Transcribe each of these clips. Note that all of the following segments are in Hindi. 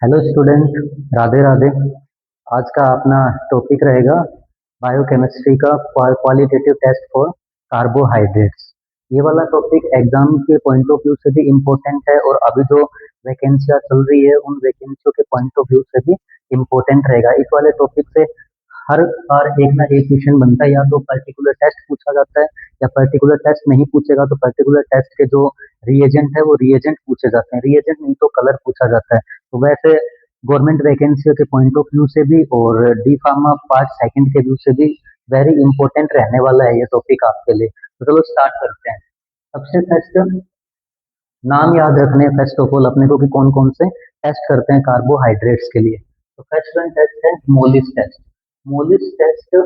Hello student, Radhe Radhe. आज का अपना टॉपिक रहेगा बायोकेमिस्ट्री का क्वालिटेटिव टेस्ट फॉर कार्बोहाइड्रेट्स। ये वाला टॉपिक एग्जाम के पॉइंट ऑफ व्यू से भी इम्पोर्टेंट है और अभी जो वैकेंसियाँ चल रही है उन वैकेंसियों के पॉइंट ऑफ व्यू से भी इम्पोर्टेंट रहेगा। इस वाले टॉपिक से हर बार एक ना एक क्वेश्चन बनता है, या तो पर्टिकुलर टेस्ट पूछा जाता है या पर्टिकुलर टेस्ट नहीं पूछेगा तो पर्टिकुलर टेस्ट के जो रिएजेंट है वो रिएजेंट पूछे जाते हैं, रिएजेंट नहीं तो कलर पूछा जाता है। तो वैसे गवर्नमेंट वैकेंसी के पॉइंट ऑफ व्यू से भी और डी फार्मा पार्ट सेकंड के व्यू से भी वेरी इंपॉर्टेंट रहने वाला है ये टॉपिक आपके लिए। तो चलो स्टार्ट करते हैं। सबसे फर्स्ट नाम याद रखने हैं फर्स्ट ऑफ ऑल अपने को कि कौन कौन से टेस्ट करते हैं कार्बोहाइड्रेट्स के लिए। तो फर्स्ट वन टेस्ट है Molisch test. Molisch test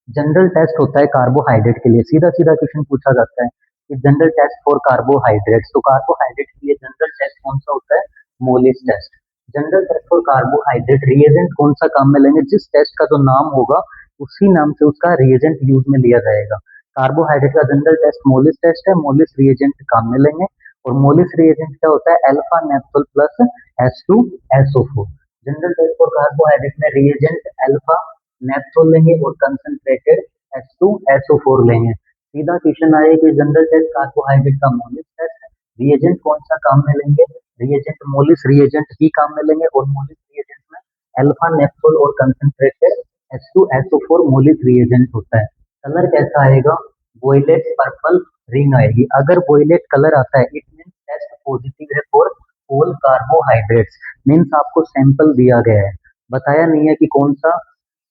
general test होता है कार्बोहाइड्रेट के लिए। सीधा सीधा क्वेश्चन पूछा जाता है कि जनरल टेस्ट फॉर कार्बोहाइड्रेट्स, तो कार्बोहाइड्रेट के लिए जनरल टेस्ट कौन सा होता है? Molisch test. General test for carbohydrate reagent कौन सा काम में लेंगे? जिस टेस्ट का जो नाम होगा उसी नाम से उसका रिएजेंट यूज में लिया जाएगा। कार्बोहाइड्रेट का जनरल टेस्ट मोलिस टेस्ट है, मोलिस रिएजेंट काम में लेंगे। और मोलिस रिएजेंट क्या होता है? Alpha naphthol plus H2SO4। General test for carbohydrate में रिएजेंट अल्फा नेप्थोल लेंगे और कंसंट्रेटेड H2SO4 लेंगे। सीधा क्वेश्चन आए कि जनरल टेस्ट कार्बोहाइड्रेट का मोलिस टेस्ट है, रिएजेंट कौन सा काम में लेंगे? रिएजेंट मोलिस रिएजेंट ही काम में लेंगे और मोलिस रिएजेंट में अल्फा नेप्थोल और कंसंट्रेटेड H2SO4 मोलिस रिएजेंट होता है। कलर कैसा आएगा? वोयलेट पर्पल रिंग आएगी। अगर वोयलेट कलर आता है इट मींस टेस्ट पॉजिटिव है फॉर ऑल कार्बोहाइड्रेट्स। मींस आपको सैंपल दिया गया है, बताया नहीं है कि कौन सा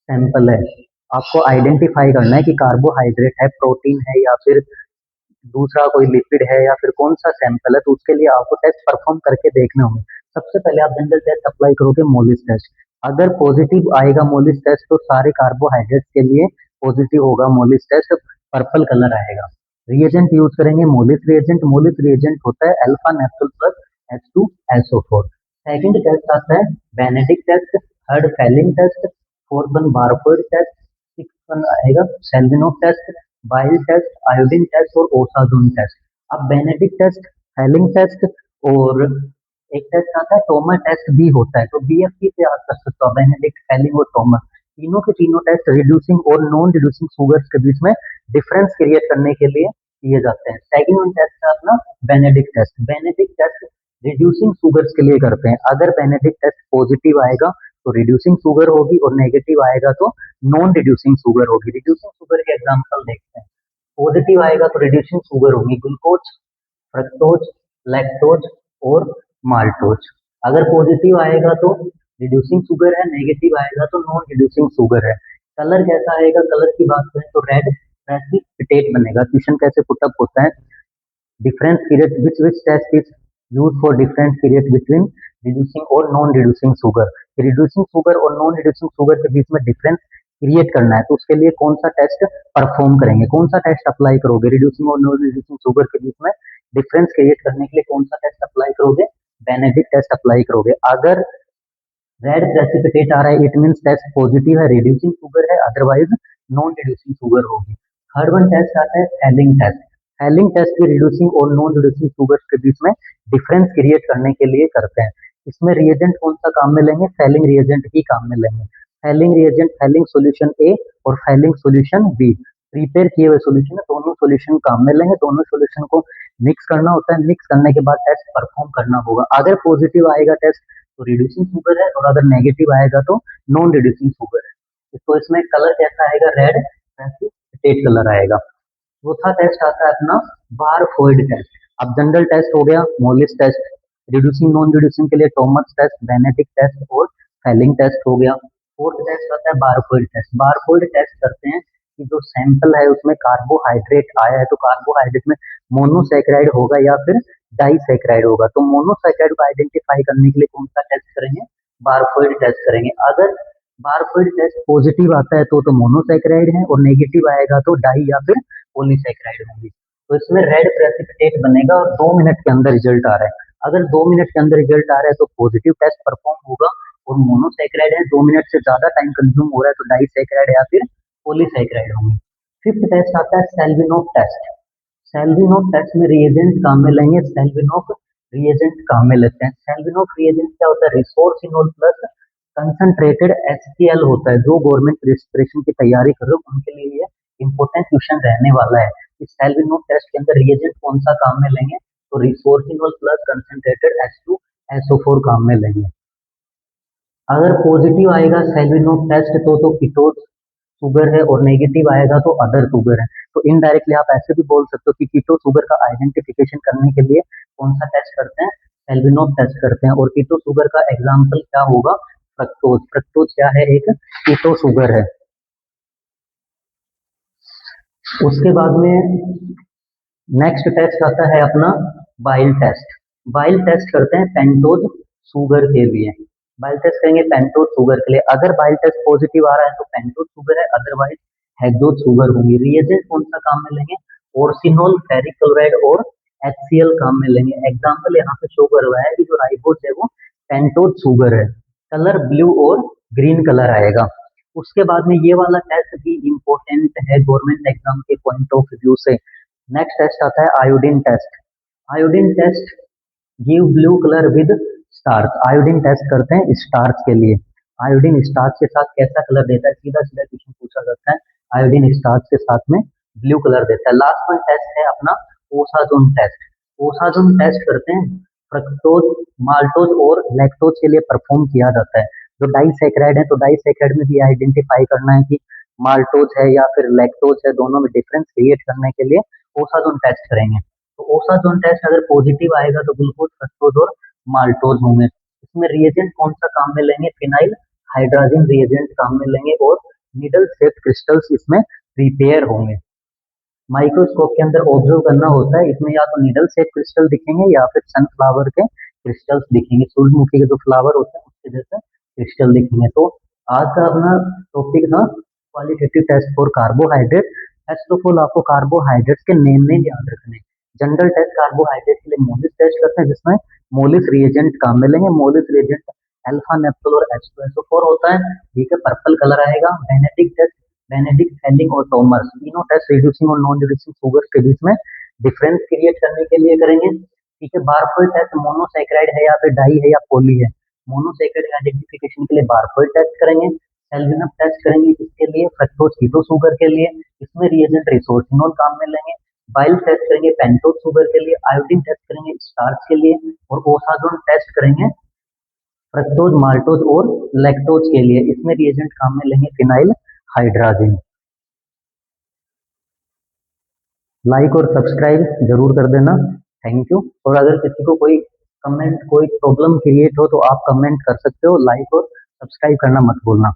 सैंपल है। आपको आइडेंटिफाई करना है कि कार्बोहाइड्रेट है, प्रोटीन है, या फिर दूसरा कोई लिपिड है, या फिर कौन सा सैंपल है। तो उसके लिए आपको टेस्ट परफॉर्म करके देखना होगा। सबसे पहले आप जनरल टेस्ट अप्लाई करोगे मोलिस टेस्ट। अगर पॉजिटिव आएगा मोलिस टेस्ट तो सारे कार्बोहाइड्रेट्स के लिए पॉजिटिव होगा मोलिस टेस्ट, पर्पल कलर आएगा। रिएजेंट यूज करेंगे मोलिस रिएजेंट। मोलिस रिएजेंट होता है alpha naphthol plus H2SO4। Second test आता है Benedict test, third Fehling test, fourth one barcode test, six one आएगा Seliwanoff test, bile test, iodine test और ओसाजोन टेस्ट। अब बेनेडिक्ट टेस्ट, हेलिंग टेस्ट और एक टेस्ट आता है टोमर टेस्ट भी होता है। तो बीएफटी से आप कर सकते हो बेनेडिक्ट, हेलिंग और टोमर। तीनों के तीनों टेस्ट रिड्यूसिंग और नॉन रिड्यूसिंग शुगर्स के बीच में डिफरेंस क्रिएट करने के लिए किए जाते हैं। सेकंड वन टेस्ट है अपना Benedict test. Benedict test reducing sugars के लिए करते हैं। अगर बेनेडिक्ट टेस्ट पॉजिटिव आएगा तो रिड्यूसिंग शुगर होगी और नेगेटिव आएगा तो नॉन रिड्यूसिंग शुगर होगी। रिड्यूसिंग शुगर के एग्जांपल देखते हैं। पॉजिटिव आएगा तो रिड्यूसिंग शुगर होगी ग्लूकोज, फ्रक्टोज, लैक्टोज और माल्टोज। अगर पॉजिटिव आएगा तो रिड्यूसिंग शुगर है, नेगेटिव आएगा तो नॉन रिड्यूसिंग शुगर है। कलर कैसा आएगा? कलर की बात करें तो रेड प्रेसिपिटेट बनेगा। क्वेश्चन कैसे पुटअप होता है? difference period which test is used for difference period between reducing और non reducing sugar। reducing sugar और non reducing sugar के बीच में डिफरेंस क्रिएट करना है तो उसके लिए कौन सा टेस्ट परफॉर्म करेंगे? कौन सा टेस्ट अप्लाई करोगे? रिड्यूसिंग और नॉन रिड्यूसिंग शुगर के बीच में डिफरेंस क्रिएट करने के लिए कौन सा टेस्ट अप्लाई करोगे? बेनेडिक्ट टेस्ट अप्लाई करोगे। अगर रेड प्रेसिपिटेट आ रहा है इट मींस टेस्ट पॉजिटिव है, रिड्यूसिंग शुगर है, अदरवाइज नॉन रिड्यूसिंग शुगर होगी। थर्ड वन टेस्ट आता है हेलिंग टेस्ट। हेलिंग टेस्ट भी रिड्यूसिंग और नॉन रिड्यूसिंग शुगर के बीच में डिफरेंस क्रिएट करने के लिए करते हैं। इसमें रिएजेंट कौन सा काम में लेंगे? फेलिंग रिएजेंट ही काम में लेंगे। फेलिंग रिएजेंट फेलिंग सॉल्यूशन ए और फेलिंग सॉल्यूशन बी, प्रिपेयर किए हुए सॉल्यूशन है, दोनों सॉल्यूशन काम में लेंगे। दोनों सॉल्यूशन को मिक्स करना होता है, मिक्स करने के बाद टेस्ट परफॉर्म करना होगा। अगर पॉजिटिव आएगा टेस्ट तो रिड्यूसिंग शुगर है और अगर नेगेटिव आएगा तो नॉन रिड्यूसिंग शुगर है। तो इसमें कलर कैसा आएगा? रेड प्रेसिपिटेट कलर आएगा। चौथा टेस्ट आता है अपना बारफोइड टेस्ट। अब जनरल टेस्ट हो गया Molisch test, reducing non reducing के लिए टॉमस टेस्ट, बेनेडिक्ट टेस्ट और फेलिंग टेस्ट हो गया। फोर्थ टेस्ट आता है बारफोइड टेस्ट। बारफोइड टेस्ट करते हैं कि जो सैंपल है उसमें कार्बोहाइड्रेट आया है तो कार्बोहाइड्रेट में मोनोसैकेराइड होगा या फिर डाइसैकेराइड होगा। तो मोनोसैकेराइड को आइडेंटिफाई करने के लिए कौन सा टेस्ट करेंगे? बारफोइड टेस्ट करेंगे। अगर बारफोइड टेस्ट पॉजिटिव आता है तो मोनोसैकेराइड है और नेगेटिव आएगा तो डाई या फिर पॉलीसैकेराइड होगी। तो इसमें रेड प्रेसिपिटेट बनेगा और 2 मिनट के अंदर रिजल्ट आ रहा है। अगर 2 मिनट के अंदर रिजल्ट आ रहा है तो पॉजिटिव टेस्ट परफॉर्म होगा और मोनोसैकेराइड है 2 मिनट से ज्यादा टाइम कंज्यूम हो रहा है तो डाइसैकेराइड या फिर पॉलीसैकेराइड होंगे। फिफ्थ टेस्ट आता है सेल्विनोव टेस्ट। सेल्विनोव टेस्ट में रिएजेंट काम में लेंगे सेल्विनोव रिएजेंट काम में लेते हैं। सेल्विनोफ रिएजेंट क्या होता है? Resource enol plus concentrated HCl होता है। जो गवर्नमेंट रजिस्ट्रेशन की तैयारी कर रहे हो उनके लिए ये इंपॉर्टेंट क्वेश्चन रहने वाला है कि सेल्विनोफ टेस्ट के अंदर रिएजेंट कौन सा काम में लेंगे, तो resource enol plus concentrated H2SO4 काम में लेंगे। अगर पॉजिटिव आएगा सेल्विनोफ टेस्ट तो कीटोन शुगर है, और नेगेटिव आएगा तो अदर शुगर है। तो इनडायरेक्टली आप ऐसे भी बोल सकते हो कि कीटो शुगर का आइडेंटिफिकेशन करने के लिए कौन सा टेस्ट करते हैं? सेल्विनोफ टेस्ट करते हैं। और कीटो शुगर का एग्जाम्पल क्या होगा? फ्रक्टोज। फ्रक्टोज क्या है? एक कीटो शुगर है। उसके बाद में नेक्स्ट टेस्ट आता है अपना बाइल टेस्ट। बाइल टेस्ट करते हैं पेंटोज शुगर के लिए। बाइल टेस्ट करेंगे पेंटोज शुगर के लिए। अगर बाइल टेस्ट पॉजिटिव आ रहा है तो पेंटोज शुगर है, अदरवाइज हेक्सोज शुगर होंगी। रिएजेंट कौन सा काम में लेंगे? ओर्सिनोल, फेरिक क्लोराइड और HCl काम में लेंगे। एग्जाम्पल यहाँ पे शो कर रहा है कि जो राइबोज है वो पेंटोज शुगर है। कलर ब्लू और ग्रीन कलर आएगा। उसके बाद में ये वाला टेस्ट भी इम्पोर्टेंट है गवर्नमेंट एग्जाम के पॉइंट ऑफ व्यू से। नेक्स्ट टेस्ट आता है iodine test. Iodine test give blue colour with starch. Iodine test करते हैं स्टार्च के लिए। आयोडीन स्टार्च के साथ कैसा कलर देता है? सीधा सीधा क्वेश्चन पूछा जाता है। आयोडीन स्टार्च के साथ में ब्लू कलर देता है। लास्ट वन टेस्ट है अपना ओसाजोन टेस्ट। ओसाजोन टेस्ट करते हैं फ्रक्टोज, माल्टोज और लैक्टोज के लिए परफॉर्म किया जाता है। जो डाइसैकेराइड है तो डाइसैकेराइड में भी आइडेंटिफाई करना है कि माल्टोज है या फिर लैक्टोज है, दोनों में डिफरेंस क्रिएट करने के लिए ओसाजोन टेस्ट करेंगे। तो ओसाजोन टेस्ट अगर पॉजिटिव आएगा तो ग्लूकोज, फ्रक्टोज और माल्टोज होंगे। इसमें रिएजेंट कौन सा काम में लेंगे? फिनाइल हाइड्राजिन रिएजेंट काम में लेंगे और निडल शेप्ड क्रिस्टल्स इसमें प्रिपेयर होंगे। माइक्रोस्कोप के अंदर ऑब्जर्व करना होता है, इसमें या तो निडल शेप क्रिस्टल दिखेंगे या फिर सनफ्लावर के क्रिस्टल्स दिखेंगे। सूरजमुखी के जो फ्लावर होते हैं उसके जैसे क्रिस्टल दिखेंगे। तो आज का अपना टॉपिक था qualitative test for carbohydrate. First of all आपको कार्बोहाइड्रेट्स के नेम याद रखने। जनरल टेस्ट कार्बोहाइड्रेट के लिए मोलिस टेस्ट करते हैं, जिसमें मोलिस रिएजेंट काम में लेंगे। मोलिस रिएजेंट अल्फा नेप्टोल और H2SO4 होता है। ठीक है, पर्पल कलर आएगा। बेनेडिक्ट टेस्ट, बेनेडिक्ट, हेलिंग और टॉमर्स तीनों टेस्ट रिड्यूसिंग और नॉन रिड्यूसिंग शुगर के बीच में डिफरेंस क्रिएट करने के लिए करेंगे। ठीक है, बारकोड टेस्ट मोनोसैकेराइड है या फिर डाई है या पॉली है। मोनोसैकेराइड आइडेंटिफिकेशन के लिए बारकोड टेस्ट करेंगे। सेल्विनम टेस्ट करेंगे किसके लिए? फ्रक्टोज कीटो शुगर के लिए। इसमें रिएजेंट रिसोर्सिनोल काम में लेंगे। बाइल टेस्ट करेंगे पेंटोज शुगर के लिए। आयोडीन टेस्ट करेंगे स्टार्च के लिए। और ओसाजोन टेस्ट करेंगे फ्रक्टोज, माल्टोज और लैक्टोज के लिए। इसमें रिएजेंट काम में लेंगे फिनाइल हाइड्राजिन। लाइक और सब्सक्राइब जरूर कर देना। Thank you. और अगर किसी को कोई कमेंट, कोई प्रॉब्लम क्रिएट हो तो आप कमेंट कर सकते हो। लाइक और सब्सक्राइब करना मत भूलना।